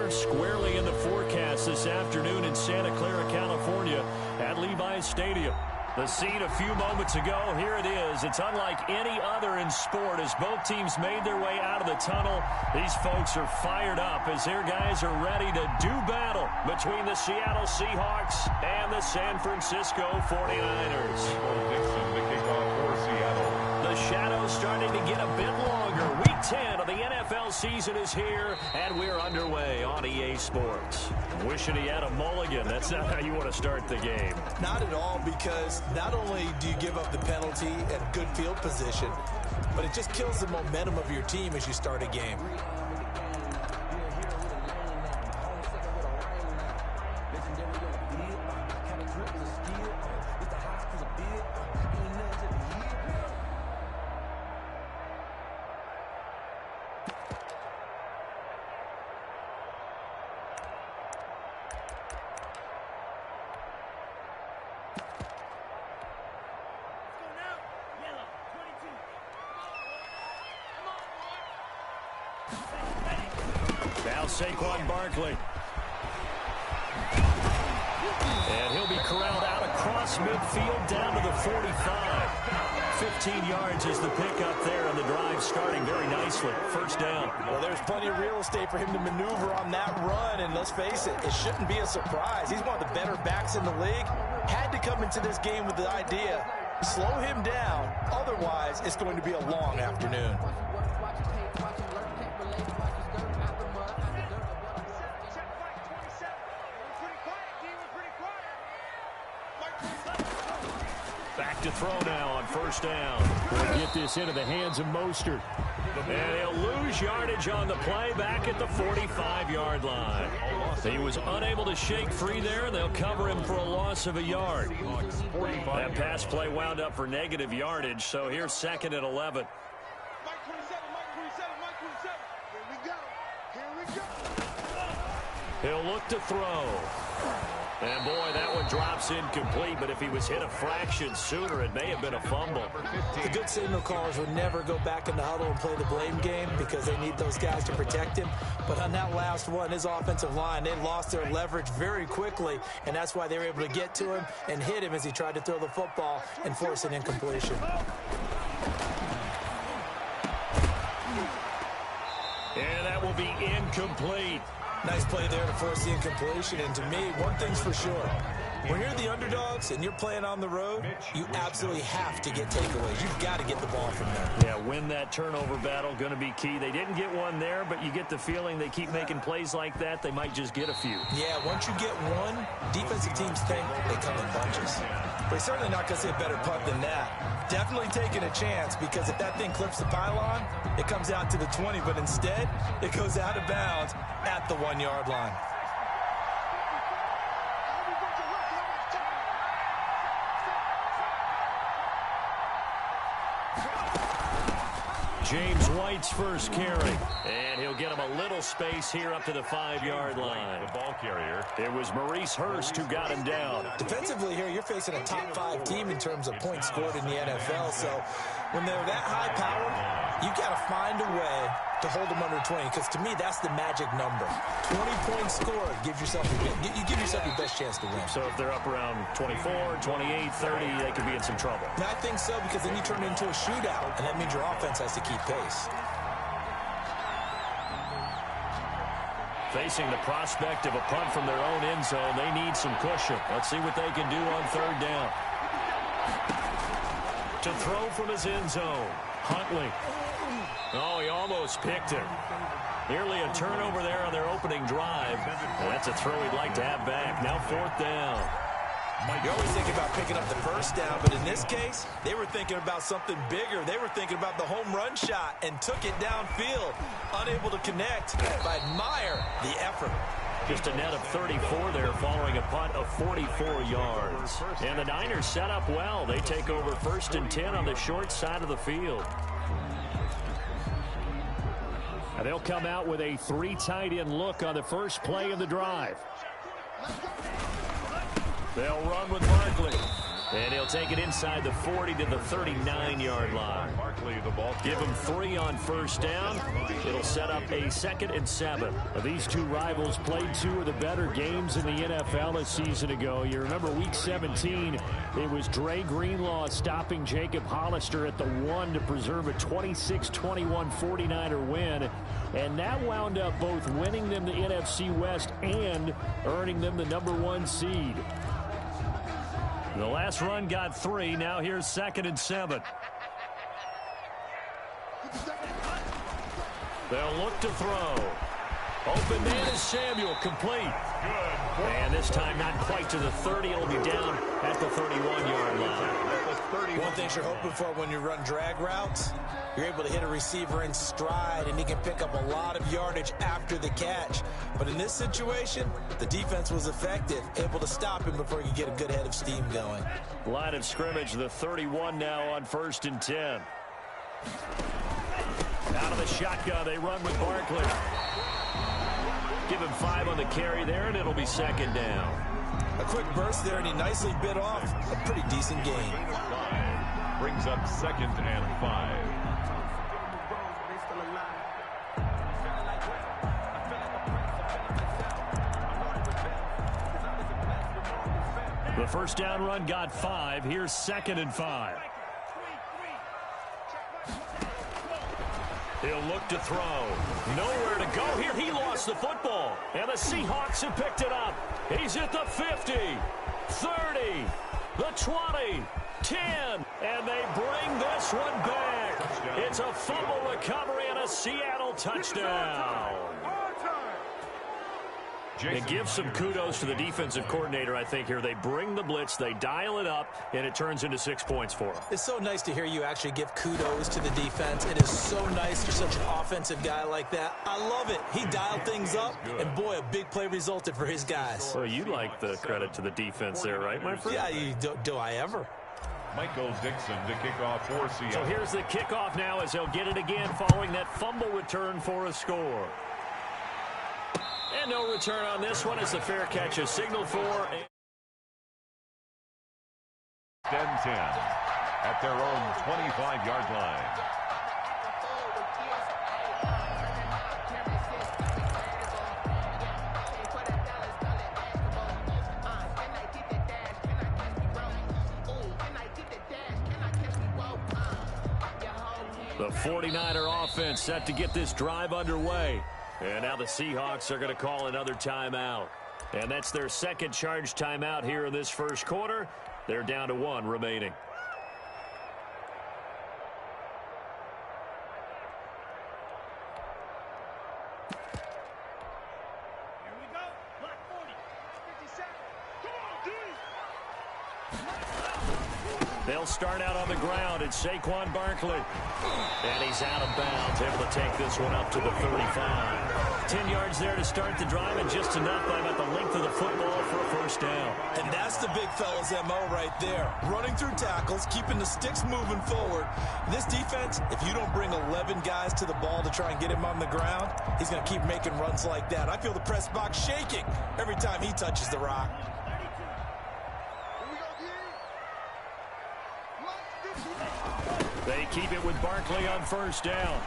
starts squarely in the forecast this afternoon in Santa Clara, California at Levi's Stadium. The scene a few moments ago, here it is. It's unlike any other in sport as both teams made their way out of the tunnel. These folks are fired up as their guys are ready to do battle between the Seattle Seahawks and the San Francisco 49ers. The kickoff for Seattle. The shadow's starting to get a bit longer. Week 10 of the NFL season is here, and we're underway on EA Sports. Wishing he had a mulligan. That's not how you want to start the game. Not at all, because not only do you give up the penalty and good field position, but it just kills the momentum of your team as you start a game. Now Saquon Barkley. And he'll be corralled out across midfield down to the 45. 15 yards is the pickup there, and the drive starting very nicely. First down. Well, there's plenty of real estate for him to maneuver on that run, and let's face it, it shouldn't be a surprise. He's one of the better backs in the league. Had to come into this game with the idea, slow him down, otherwise it's going to be a long afternoon. Back to throw now on first down. We'll get this into the hands of Mostert. And he'll lose yardage on the play back at the 45-yard line. He was unable to shake free there, and they'll cover him for a loss of a yard. That pass play wound up for negative yardage, so here's second and 11. He'll look to throw. And, boy, that one drops incomplete, but if he was hit a fraction sooner, it may have been a fumble. The good signal callers would never go back in the huddle and play the blame game because they need those guys to protect him. But on that last one, his offensive line, they lost their leverage very quickly, and that's why they were able to get to him and hit him as he tried to throw the football and force an incompletion. And that will be incomplete. Nice play there to force the incompletion, and to me, one thing's for sure. When you're the underdogs and you're playing on the road, you absolutely have to get takeaways. You've got to get the ball from them. Yeah, win that turnover battle, going to be key. They didn't get one there, but you get the feeling they keep making plays like that, they might just get a few. Yeah, once you get one, defensive teams think they come in bunches. They're certainly not going to see a better punt than that. Definitely taking a chance, because if that thing clips the pylon, it comes out to the 20, but instead, it goes out of bounds at the 1-yard line. James White's first carry. And he'll get him a little space here up to the 5-yard line. The ball carrier. It was Maurice Hurst who got him down. Defensively here, you're facing a top 5 team in terms of points scored in the NFL. So when they're that high powered, you got to find a way to hold them under 20, because to me, that's the magic number. 20 points scored gives yourself you give yourself your best chance to win. So if they're up around 24, 28, 30, they could be in some trouble. And I think so, because then you turn it into a shootout, and that means your offense has to keep pace. Facing the prospect of a punt from their own end zone, they need some cushion. Let's see what they can do on third down. To throw from his end zone, Huntley. Oh, he almost picked it. Nearly a turnover there on their opening drive. And that's a throw he'd like to have back. Now fourth down. You always think about picking up the first down, but in this case, they were thinking about something bigger. They were thinking about the home run shot and took it downfield. Unable to connect, but I admire the effort. Just a net of 34 there following a punt of 44 yards. And the Niners set up well. They take over first and 10 on the short side of the field. And they'll come out with a 3 tight end look on the first play of the drive. They'll run with Barkley. And he'll take it inside the 40 to the 39-yard line. Give him 3 on first down. It'll set up a 2nd and 7. These two rivals played 2 of the better games in the NFL a season ago. You remember Week 17, it was Dre Greenlaw stopping Jacob Hollister at the 1 to preserve a 26-21 49er win. And that wound up both winning them the NFC West and earning them the #1 seed. The last run got 3. Now here's 2nd and 7. They'll look to throw. Open man is Samuel, complete. And this time not quite to the 30. It'll be down at the 31-yard line. One thing you're hoping for when you run drag routes, you're able to hit a receiver in stride, and he can pick up a lot of yardage after the catch. But in this situation, the defense was effective, able to stop him before he could get a good head of steam going. Line of scrimmage, the 31 now on 1st and 10. Out of the shotgun, they run with Barkley. Give him 5 on the carry there, and it'll be 2nd down. A quick burst there, and he nicely bit off a pretty decent gain. Brings up 2nd and 5. The first down run got 5. Here's 2nd and 5. He'll look to throw. Nowhere to go here. He lost the football. And the Seahawks have picked it up. He's at the 50, 30, the 20, 10. And they bring this one back. It's a fumble recovery and a Seattle touchdown. And give some kudos to the defensive coordinator, I think, here. They bring the blitz, they dial it up, and it turns into 6 points for them. It's so nice to hear you actually give kudos to the defense. It is so nice for such an offensive guy like that. I love it. He dialed things up, and boy, a big play resulted for his guys. Well, you like the credit to the defense there, right, my friend? Yeah, do I ever? Michael Dixon to kick off for Seattle. So here's the kickoff now as they'll get it again following that fumble return for a score. And no return on this one as the fair catch is signaled for. 10-10 at their own 25-yard line. The 49er offense set to get this drive underway. And now the Seahawks are going to call another timeout. And that's their 2nd charge timeout here in this first quarter. They're down to 1 remaining. Here we go. Block 40. 57. Come on, D. They'll start out on the ground. It's Saquon Barkley. And he's out of bounds, able to take this one up to the 35. 10 yards there to start the drive, and just enough by about the length of the football for a first down. And that's the big fella's MO right there. Running through tackles, keeping the sticks moving forward. This defense, if you don't bring 11 guys to the ball to try and get him on the ground, he's going to keep making runs like that. I feel the press box shaking every time he touches the rock. They keep it with Barkley on first down.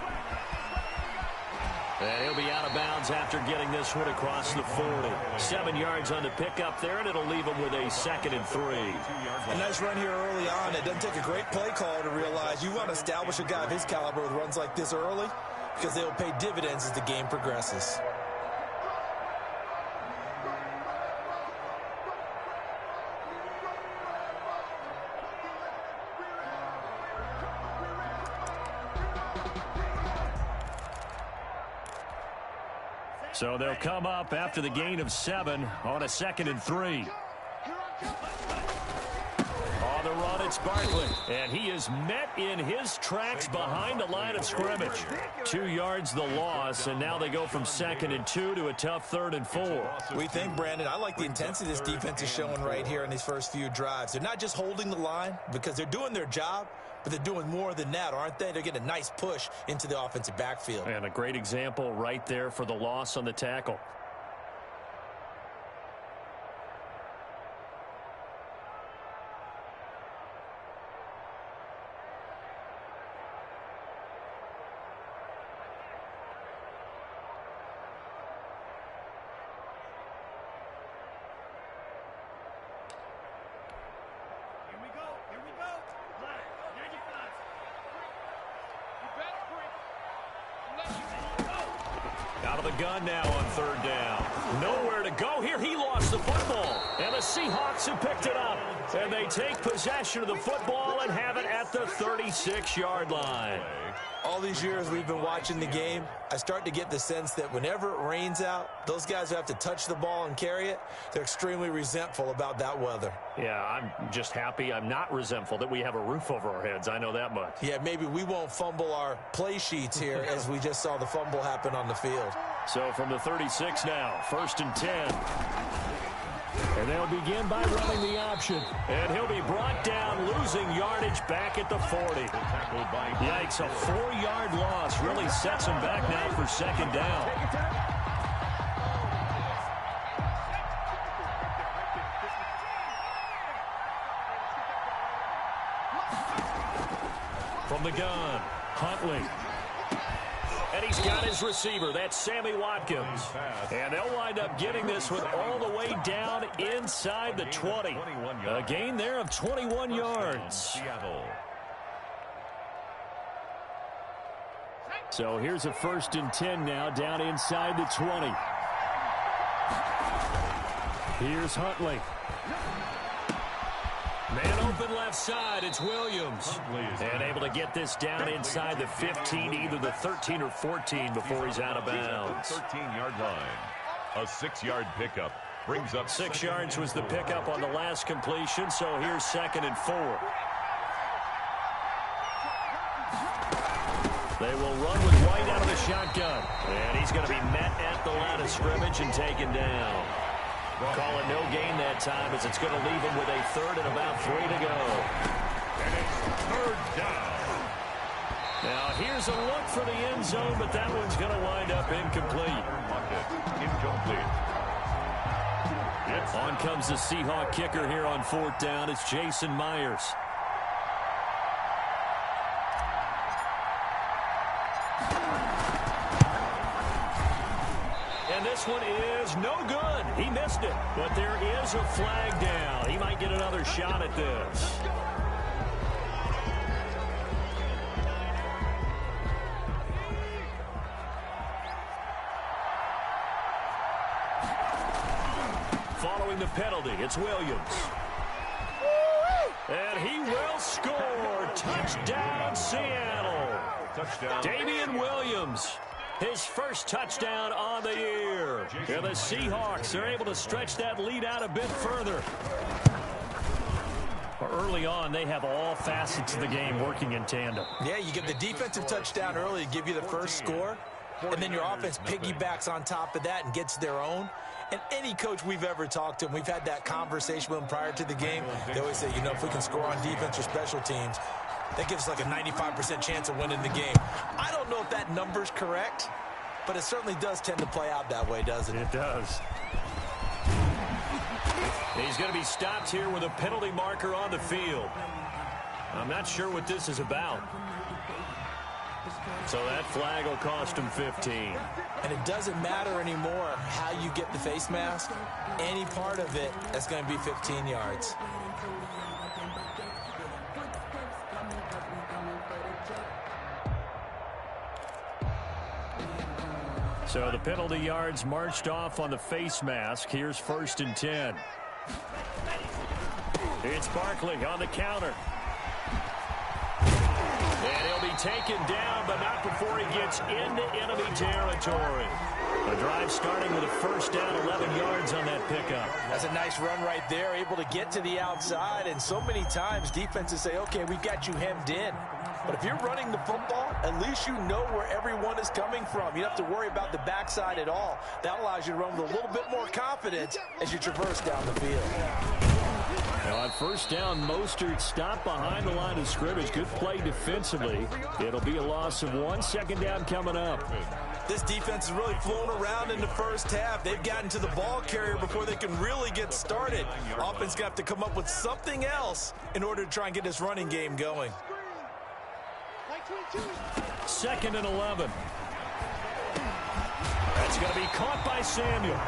And he'll be out of bounds after getting this one across the 40. 7 yards on the pickup there, and it'll leave him with a 2nd and 3. A nice run here early on. It doesn't take a great play caller to realize you want to establish a guy of his caliber with runs like this early because they'll pay dividends as the game progresses. So they'll come up after the gain of 7 on a 2nd and 3. On the run, it's Barkley. And he is met in his tracks behind the line of scrimmage. 2 yards the loss, and now they go from 2nd and 2 to a tough 3rd and 4. We think, Brandon, I like the intensity this defense is showing right here in these first few drives. They're not just holding the line because they're doing their job, but they're doing more than that, aren't they? They're getting a nice push into the offensive backfield. And a great example right there for the loss on the tackle. the gun now on third down. Nowhere to go here. He lost the football. And the Seahawks have picked it up. And they take possession of the football and have it at the 36-yard line. All these years we've been watching the game, I start to get the sense that whenever it rains out, those guys who have to touch the ball and carry it, they're extremely resentful about that weather. Yeah, I'm just happy I'm not resentful that we have a roof over our heads. I know that much. Yeah, maybe we won't fumble our play sheets here as we just saw the fumble happen on the field. So from the 36 now, 1st and 10. And they'll begin by running the option. And he'll be brought down, losing yardage back at the 40. Yikes, a 4-yard loss really sets him back now for 2nd down. From the gun, Huntley. And he's got his receiver. That's Sammy Watkins. And they'll wind up getting this one all the way down inside the 20. A gain there of 21 yards. So here's a 1st and 10 now down inside the 20. Here's Huntley. Man open left side, it's Williams. And able to get this down inside the 15, either the 13 or 14 before he's out of bounds. 13-yard line. A 6-yard pickup brings up 6 yards was the pickup on the last completion, so here's 2nd and 4. They will run with White out of the shotgun. And he's going to be met at the line of scrimmage and taken down. Calling no gain that time as it's going to leave him with a 3rd and about 3 to go. And it's 3rd down. Now here's a look for the end zone, but that one's going to wind up incomplete. Incomplete. On comes the Seahawk kicker here on 4th down. It's Jason Myers. And this one is no good. He missed it, but there is a flag down. He might get another shot at this. Following the penalty, it's Williams. And he will score. Touchdown, Seattle. Touchdown. Damian Williams. His first touchdown on the year. And the Seahawks are able to stretch that lead out a bit further. Early on, they have all facets of the game working in tandem. Yeah, you get the defensive touchdown early to give you the first score, and then your offense piggybacks on top of that and gets their own. And any coach we've ever talked to, and we've had that conversation with them prior to the game, they always say, you know, if we can score on defense or special teams, that gives us like a 95% chance of winning the game. I don't know if that number's correct, but it certainly does tend to play out that way, doesn't it? It does. He's going to be stopped here with a penalty marker on the field. I'm not sure what this is about. So that flag will cost him 15. And it doesn't matter anymore how you get the face mask. Any part of it, that's going to be 15 yards. So the penalty yards marched off on the face mask. Here's 1st and 10. It's Barkley on the counter. And he'll be taken down, but not before he gets into enemy territory. The drive starting with a 1st down, 11 yards on that pickup. That's a nice run right there, able to get to the outside. And so many times defenses say, okay, we've got you hemmed in. But if you're running the football, at least you know where everyone is coming from. You don't have to worry about the backside at all. That allows you to run with a little bit more confidence as you traverse down the field. Now on 1st down, Mostert stopped behind the line of scrimmage. Good play defensively. It'll be a loss of 1. 2nd down coming up. This defense is really flown around in the first half. They've gotten to the ball carrier before they can really get started. Offense got to come up with something else in order to try and get this running game going. 2nd and 11. That's going to be caught by Samuel.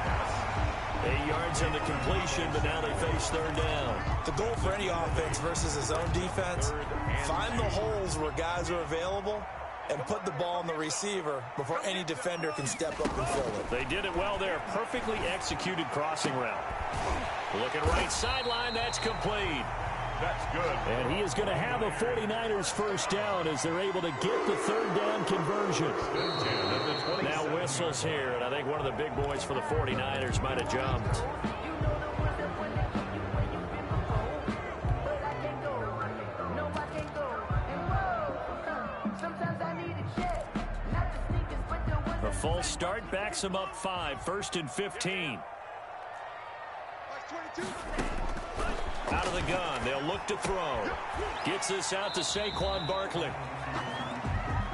8 yards on the completion, but now they face 3rd down. The goal for any offense versus his own defense, find the holes where guys are available and put the ball on the receiver before any defender can step up and fill it. They did it well there. Perfectly executed crossing route. Looking right sideline. That's complete. That's good. And he is going to have a 49ers first down as they're able to get the third down conversion. Now whistles here, and I think one of the big boys for the 49ers might have jumped. The full start backs him up 5, 1st and 15. Out of the gun, they'll look to throw. Gets this out to Saquon Barkley.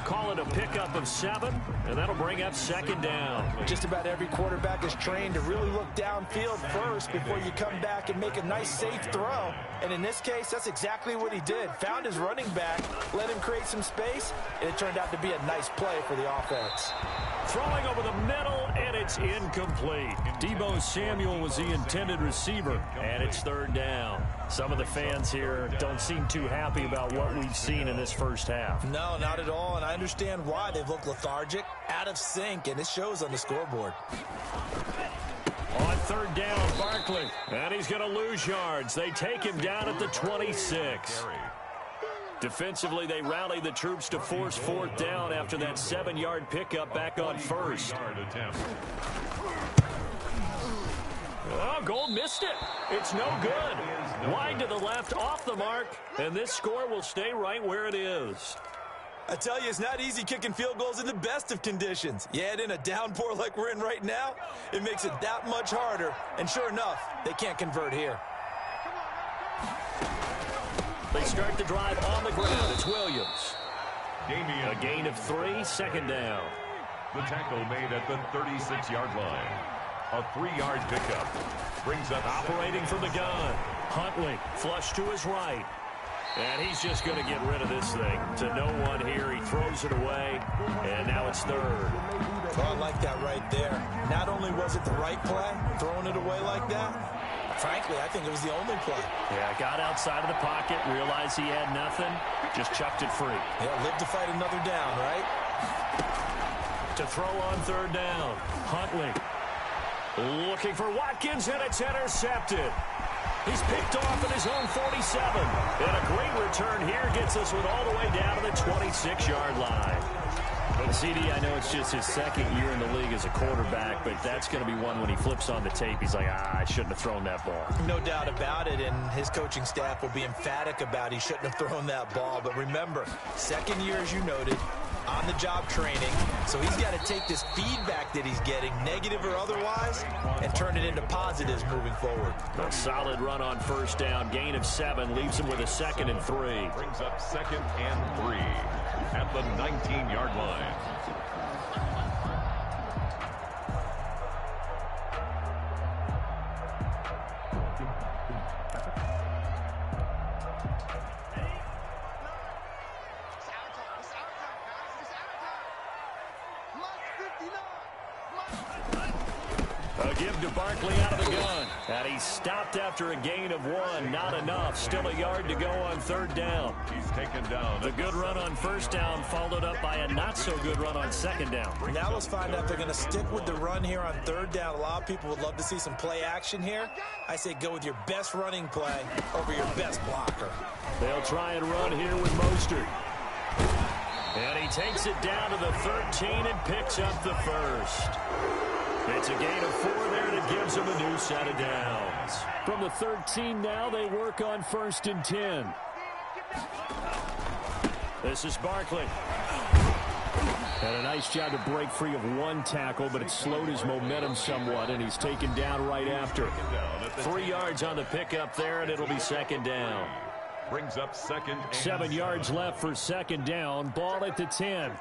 Call it a pickup of 7, and that'll bring up 2nd down. Just about every quarterback is trained to really look downfield first before you come back and make a nice, safe throw. And in this case, that's exactly what he did. Found his running back, let him create some space, and it turned out to be a nice play for the offense. Throwing over the middle, and it's incomplete. Deebo Samuel was the intended receiver, and it's 3rd down. Some of the fans here don't seem too happy about what we've seen in this first half. No, not at all, and I understand why. They've looked lethargic, out of sync, and it shows on the scoreboard. On 3rd down, Barkley, and he's going to lose yards. They take him down at the 26. Defensively, they rally the troops to force 4th down after that 7-yard pickup back on 1st. Oh, Gold missed it. It's no good. Wide to the left, off the mark, and this score will stay right where it is. I tell you, it's not easy kicking field goals in the best of conditions. You add in a downpour like we're in right now, it makes it that much harder. And sure enough, they can't convert here. They start the drive on the ground. It's Williams. A gain of 3, 2nd down. The tackle made at the 36-yard line. A 3-yard pickup. Brings up operating from the gun. Huntley flush to his right. And he's just going to get rid of this thing. To no one here. He throws it away. And now it's 3rd. Well, I like that right there. Not only was it the right play, throwing it away like that, frankly, I think it was the only play. Yeah, got outside of the pocket, realized he had nothing, just chucked it free. Yeah, live to fight another down, right? To throw on 3rd down. Huntley looking for Watkins, and it's intercepted. He's picked off at his own 47. And a great return here gets this one all the way down to the 26-yard line. But CD, I know it's just his 2nd year in the league as a quarterback, but that's going to be one when he flips on the tape. He's like, I shouldn't have thrown that ball. No doubt about it, and his coaching staff will be emphatic about he shouldn't have thrown that ball. But remember, 2nd year, as you noted, on-the-job training. So he's got to take this feedback that he's getting, negative or otherwise, and turn it into positives moving forward. A solid run on 1st down. Gain of 7 leaves him with a 2nd and 3. Brings up 2nd and 3 at the 19-yard line. A give to Barkley out of the gun. And he stopped after a gain of 1. Not enough. Still a yard to go on 3rd down. He's taken down. The good run on 1st down followed up by a not-so-good run on 2nd down. Now let's find out if they're going to stick with the run here on 3rd down. A lot of people would love to see some play action here. I say go with your best running play over your best blocker. They'll try and run here with Mostert. And he takes it down to the 13 and picks up the 1st. It's a gain of 4 there that gives him a new set of downs. From the 13 now, they work on 1st and 10. This is Barkley. And a nice job to break free of 1 tackle, but it slowed his momentum somewhat, and he's taken down right after. 3 yards on the pickup there, and it'll be 2nd down. Brings up 2nd and 7 yards left for 2nd down. Ball at the 10.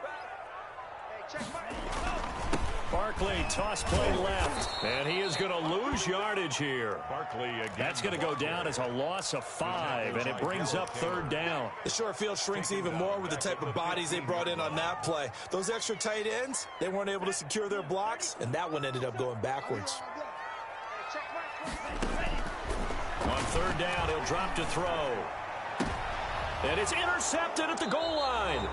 Barkley, toss play left. And he is going to lose yardage here. Barkley again. That's going to go down as a loss of 5, and it brings up 3rd down. The short field shrinks even more with the type of bodies they brought in on that play. Those extra tight ends, they weren't able to secure their blocks, and that one ended up going backwards. On 3rd down, he'll drop to throw. And it's intercepted at the goal line.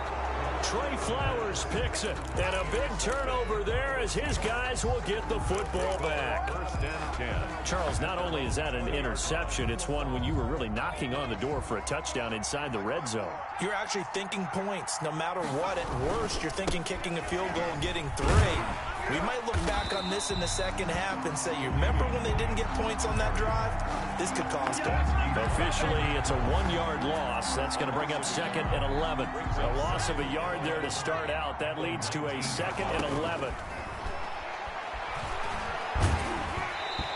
Trey Flowers picks it. And a big turnover there as his guys will get the football back. First and 10. Charles, not only is that an interception, it's one when you were really knocking on the door for a touchdown inside the red zone. You're actually thinking points. No matter what, at worst, you're thinking kicking a field goal and getting 3. We might look back on this in the second half and say, you remember when they didn't get points on that drive? This could cost them. Officially, it's a 1-yard loss. That's going to bring up 2nd and 11. A loss of a yard there to start out. That leads to a 2nd and 11.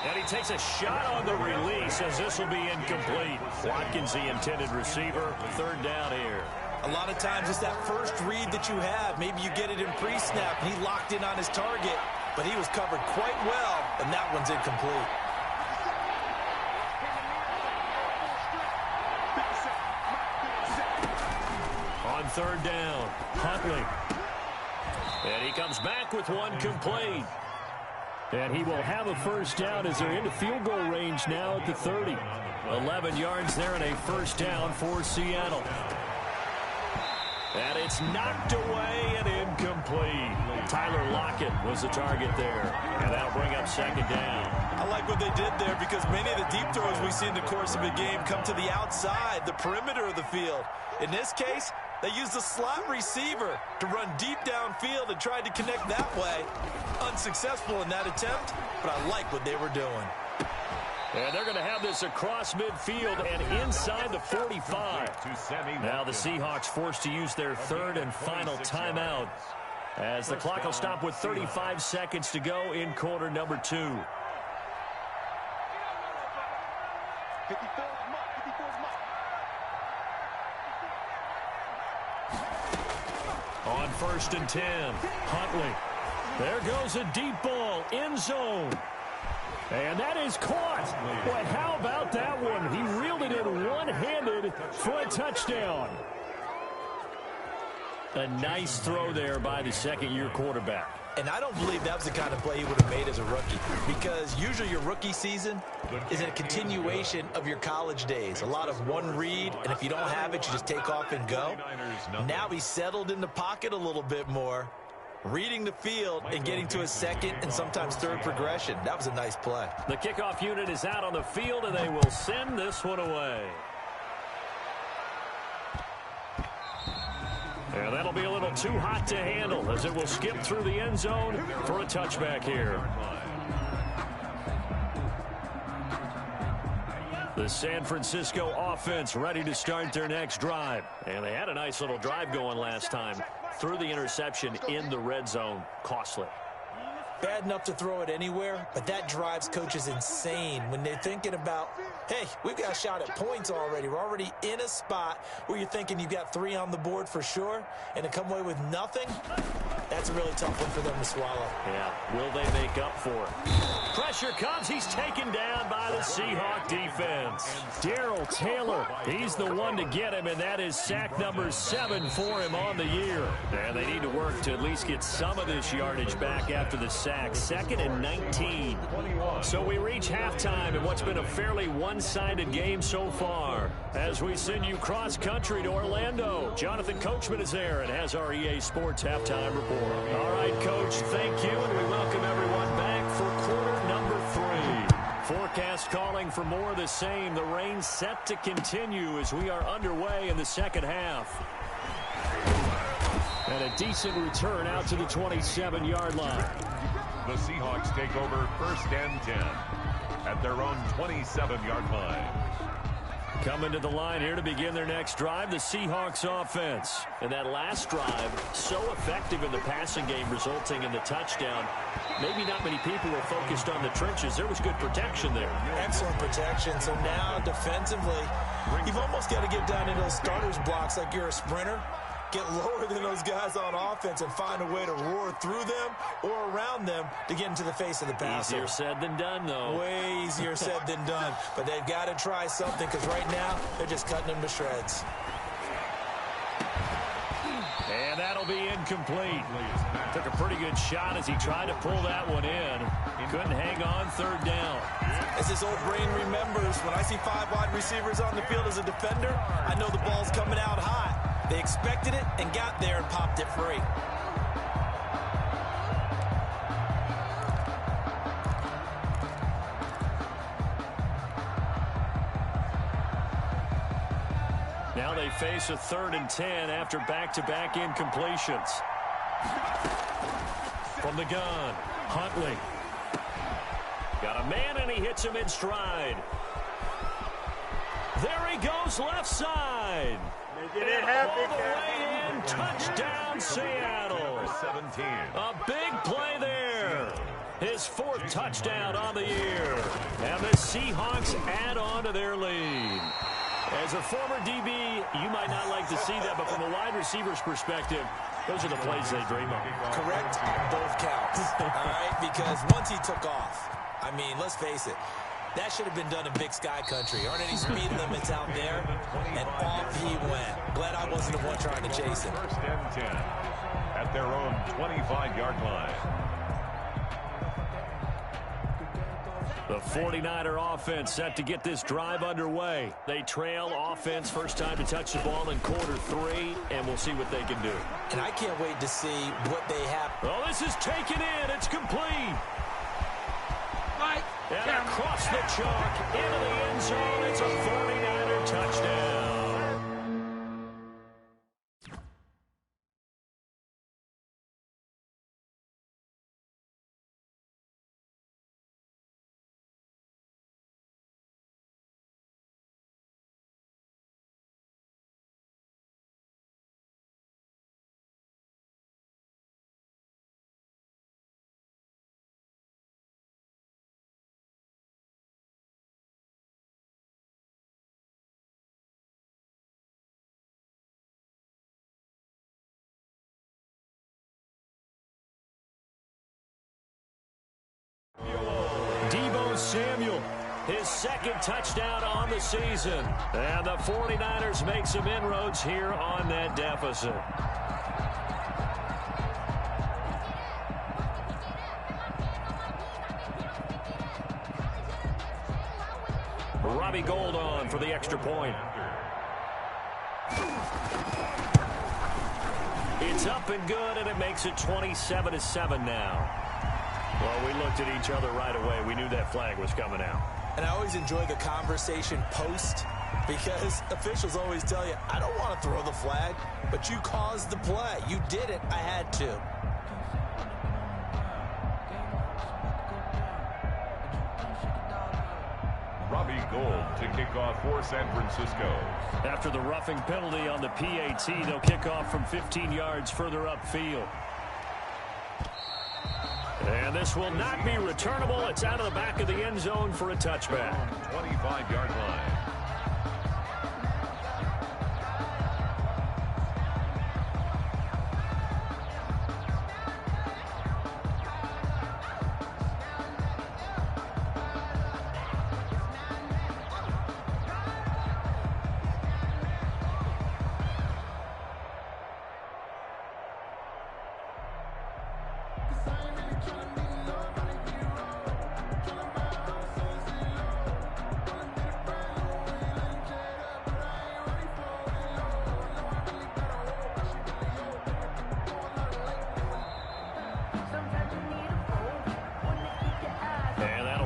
And he takes a shot on the release as this will be incomplete. Watkins, the intended receiver. 3rd down here. A lot of times it's that first read that you have. Maybe you get it in pre-snap, and he locked in on his target, but he was covered quite well, and that one's incomplete. On 3rd down, Huntley. And he comes back with one complete. And he will have a first down as they're into field goal range now at the 30. 11 yards there and a first down for Seattle. And it's knocked away and incomplete. Tyler Lockett was the target there. And that'll bring up 2nd down. I like what they did there because many of the deep throws we see in the course of a game come to the outside, the perimeter of the field. In this case, they used the slot receiver to run deep downfield and tried to connect that way. Unsuccessful in that attempt, but I like what they were doing. And they're going to have this across midfield and inside the 45. Now the Seahawks forced to use their 3rd and final timeout as the clock will stop with 35 seconds to go in quarter number 2. On 1st and 10, Huntley. There goes a deep ball, end zone. And that is caught. But how about that one? He reeled it in one-handed for a touchdown. A nice throw there by the second-year quarterback. And I don't believe that was the kind of play he would have made as a rookie, because usually your rookie season is a continuation of your college days. A lot of one read, and if you don't have it, you just take off and go. Now he's settled in the pocket a little bit more, reading the field and getting to a 2nd and sometimes 3rd progression. That was a nice play. The kickoff unit is out on the field, and they will send this one away. And that'll be a little too hot to handle as it will skip through the end zone for a touchback here. The San Francisco offense ready to start their next drive. And they had a nice little drive going last time. Threw the interception in the red zone. Costly. Bad enough to throw it anywhere, but that drives coaches insane when they're thinking about, hey, we've got a shot at points already. We're already in a spot where you're thinking you've got 3 on the board for sure, and to come away with nothing, that's a really tough one for them to swallow. Yeah, will they make up for it? Pressure comes. He's taken down by the Seahawk defense. Darrell Taylor, he's the one to get him, and that is sack number 7 for him on the year. And they need to work to at least get some of this yardage back after the sack. 2nd and 19. So we reach halftime in what's been a fairly one-sided game so far. As we send you cross-country to Orlando, Jonathan Coachman is there and has our EA Sports halftime report. All right, Coach, thank you, and we welcome everyone back for quarter number 3. Forecast calling for more of the same. The rain set to continue as we are underway in the second half. And a decent return out to the 27-yard line. The Seahawks take over 1st and 10 at their own 27-yard line. Coming to the line here to begin their next drive, the Seahawks offense. And that last drive, so effective in the passing game, resulting in the touchdown. Maybe not many people were focused on the trenches. There was good protection there. Excellent protection. So now defensively, you've almost got to get down into those starters blocks like you're a sprinter. Get lower than those guys on offense and find a way to roar through them or around them to get into the face of the passer. Easier said than done, though. Way easier said than done. But they've got to try something because right now they're just cutting them to shreds. And that'll be incomplete. Took a pretty good shot as he tried to pull that one in. Couldn't hang on 3rd down. As his old brain remembers, when I see 5 wide receivers on the field as a defender, I know the ball's coming out hot. They expected it and got there and popped it free. Now they face a 3rd and 10 after back-to-back incompletions. From the gun, Huntley. Got a man, and he hits him in stride. There he goes, left side. And all the way in, touchdown, Seattle. 17. A big play there. His 4th touchdown on the year. And the Seahawks add on to their lead. As a former DB, you might not like to see that, but from a wide receiver's perspective, those are the plays they dream of. Correct, both counts. All right, because once he took off, I mean, let's face it, that should have been done in Big Sky country. Aren't any speed limits out there? And off he went. Glad I wasn't the one trying to chase him. 1st and 10 at their own 25-yard line. The 49er offense set to get this drive underway. They trail offense, first time to touch the ball in quarter 3, and we'll see what they can do. And I can't wait to see what they have. Oh, this is taken in. It's complete. And across the chalk, into the end zone. It's a 49er touchdown. Samuel, his 2nd touchdown on the season. And the 49ers make some inroads here on that deficit. Robbie Gould on for the extra point. It's up and good, and it makes it 27-7 now. Well, we looked at each other right away. We knew that flag was coming out. And I always enjoy the conversation post because officials always tell you, I don't want to throw the flag, but you caused the play. You did it. I had to. Robbie Gould to kick off for San Francisco. After the roughing penalty on the PAT, they'll kick off from 15 yards further upfield. And this will not be returnable. It's out of the back of the end zone for a touchback. 25-yard line.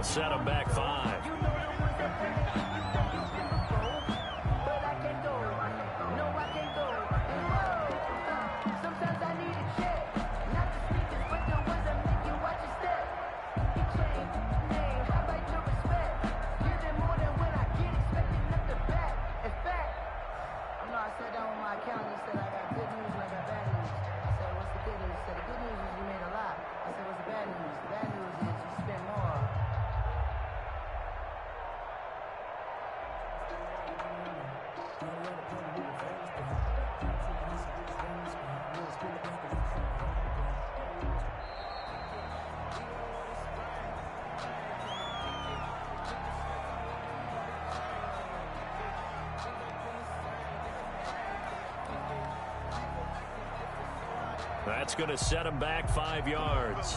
Set him back 5. That's going to set him back 5 yards.